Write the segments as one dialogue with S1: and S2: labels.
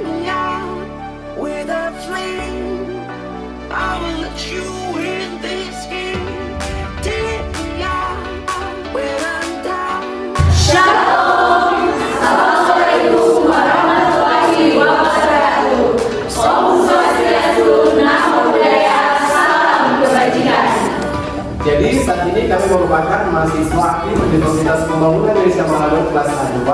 S1: me out with a flame. I will let you in this game. Take me out when I'm down.
S2: Shalom, Assalamualaikum warahmatullahi wabarakatuh. Om Swastiastu, Namo Buddhaya, salam kebajikan.
S3: Jadi saat ini kami merupakan mahasiswa aktif Universitas Pembangunan Indonesia Manado kelas A2,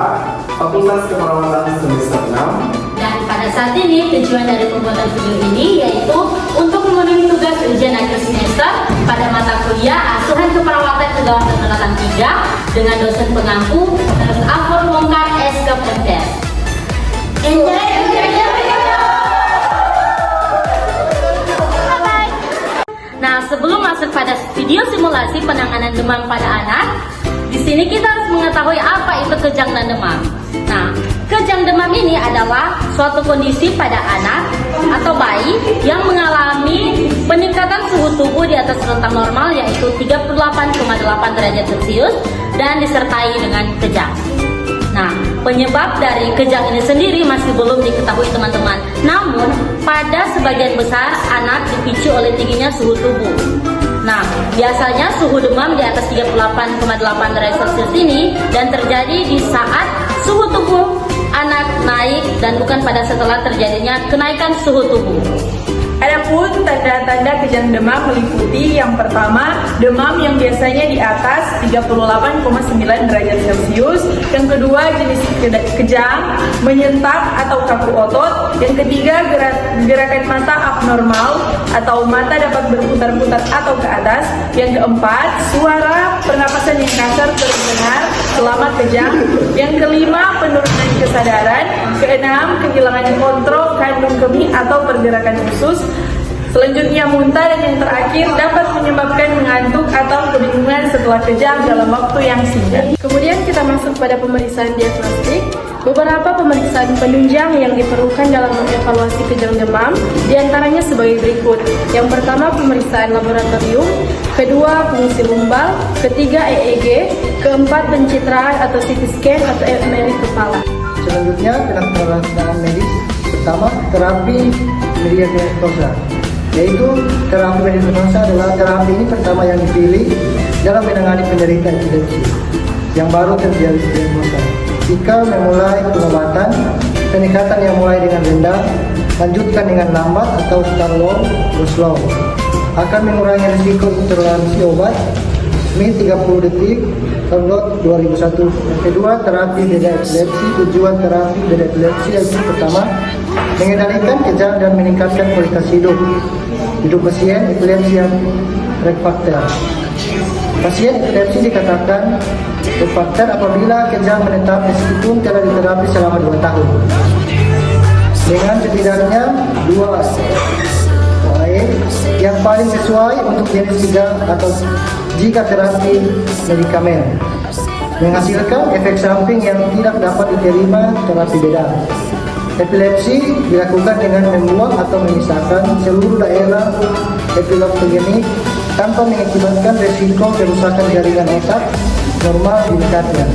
S3: Fakultas Keperawatan semester 6.
S2: Dan pada saat ini tujuan dari pembuatan video ini yaitu untuk memenuhi tugas ujian akhir semester pada mata kuliah Asuhan Keperawatan Kegawat Darurat 3 dengan dosen pengampu Dr. Afur Mongkar SKPTS. Enjoy! Nah, sebelum masuk pada video simulasi penanganan demam pada anak, di sini kita harus mengetahui apa itu kejang dan demam. Nah, kejang demam ini adalah suatu kondisi pada anak atau bayi yang mengalami peningkatan suhu tubuh di atas rentang normal yaitu 38,8 derajat Celcius dan disertai dengan kejang. Nah, penyebab dari kejang ini sendiri masih belum diketahui teman-teman. Namun, pada sebagian besar anak dipicu oleh tingginya suhu tubuh. Nah, biasanya suhu demam di atas 38,8 derajat Celcius ini dan terjadi di saat suhu tubuh anak naik dan bukan pada setelah terjadinya kenaikan suhu tubuh.
S4: Adapun tanda-tanda kejang demam meliputi yang pertama, demam yang biasanya di atas 38,9 derajat Celcius. Yang kedua, jenis kejang menyentak atau kaku otot. Yang ketiga, gerakan mata abnormal atau mata dapat berputar-putar atau ke atas. Yang keempat, suara pernapasan yang kasar terdengar selama kejang. Yang kelima, penurunan kesadaran. Keenam, kehilangan kontrol kandung kemih atau pergerakan usus. Selanjutnya muntah, dan yang terakhir dapat menyebabkan mengantuk atau kebingungan setelah kejang dalam waktu yang singkat.
S5: Kemudian kita masuk pada pemeriksaan diagnostik. Beberapa pemeriksaan penunjang yang diperlukan dalam mengevaluasi kejang demam diantaranya sebagai berikut. Yang pertama, pemeriksaan laboratorium. Kedua, fungsi lumbal. Ketiga, EEG. Keempat, pencitraan atau CT scan atau MRI kepala.
S6: Selanjutnya, pelaksanaan medis. Pertama, terapi medikamentosa, yaitu terapi medikamentosa adalah terapi ini pertama yang dipilih dalam menangani penderita epilepsi yang baru terjadi diagnosa. Jika memulai pengobatan, peningkatan yang mulai dengan rendah, lanjutkan dengan lambat atau start low atau slow, akan mengurangi risiko intoleransi obat. Ini 30 detik, download 2001. Yang kedua, terapi beda epilepsi. Tujuan terapi beda epilepsi yaitu pertama, mengendalikan kejang dan meningkatkan kualitas hidup pasien epilepsi yang refrakter. Pasien epilepsi dikatakan refrakter apabila kejang menetap meskipun telah diterapi selama 2 tahun dengan setidaknya 2 OAE yang paling sesuai untuk jenis kejang atau jika terapi medikamen menghasilkan efek samping yang tidak dapat diterima terapi beda. Epilepsi dilakukan dengan membuang atau memisahkan seluruh daerah epileptogenik tanpa mengakibatkan resiko kerusakan jaringan otak normal di dekatnya.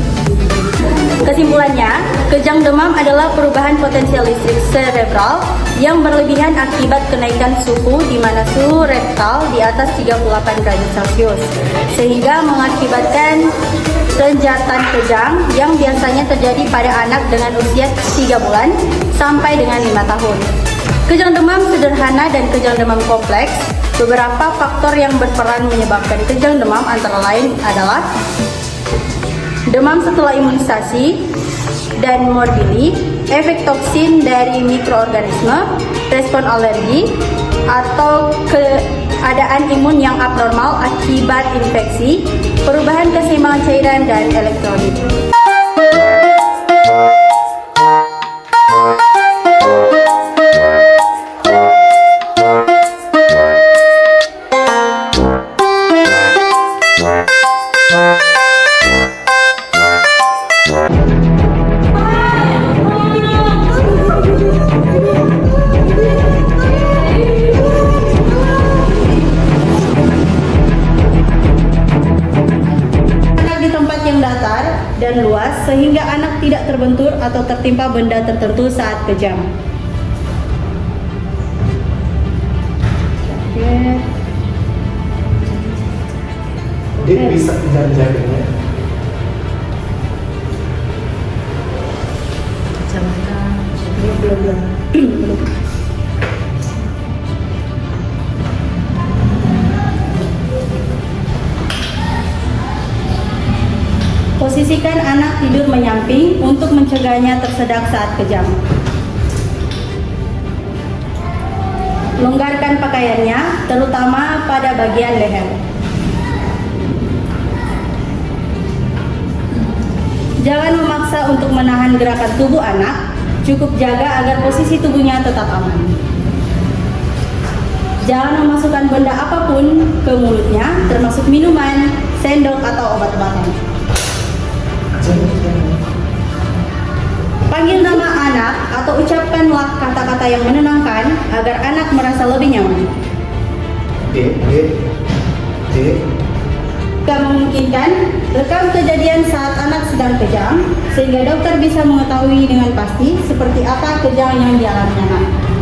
S5: Kesimpulannya, kejang demam adalah perubahan potensial listrik cerebral yang berlebihan akibat kenaikan suhu di mana suhu rektal di atas 38 derajat Celcius sehingga mengakibatkan renjatan kejang yang biasanya terjadi pada anak dengan usia 3 bulan sampai dengan 5 tahun. Kejang demam sederhana dan kejang demam kompleks. Beberapa faktor yang berperan menyebabkan kejang demam antara lain adalah demam setelah imunisasi dan morbi, efek toksin dari mikroorganisme, respon alergi, atau keadaan imun yang abnormal akibat infeksi, perubahan keseimbangan cairan dan elektrolit.
S7: dan luas sehingga anak tidak terbentur atau tertimpa benda tertentu saat kejang.
S5: Oke.
S3: Dia bisa kejar-jarnya.
S5: Belum. Posisikan anak tidur menyamping untuk mencegahnya tersedak saat kejang. Longgarkan pakaiannya, terutama pada bagian leher. Jangan memaksa untuk menahan gerakan tubuh anak, cukup jaga agar posisi tubuhnya tetap aman. Jangan memasukkan benda apapun ke mulutnya, termasuk minuman, sendok, atau obat-obatan. Panggil nama anak atau ucapkanlah kata-kata yang menenangkan agar anak merasa lebih nyaman.
S3: D.
S5: Jika memungkinkan, rekam kejadian saat anak sedang kejang, sehingga dokter bisa mengetahui dengan pasti seperti apa kejang yang dialami anak.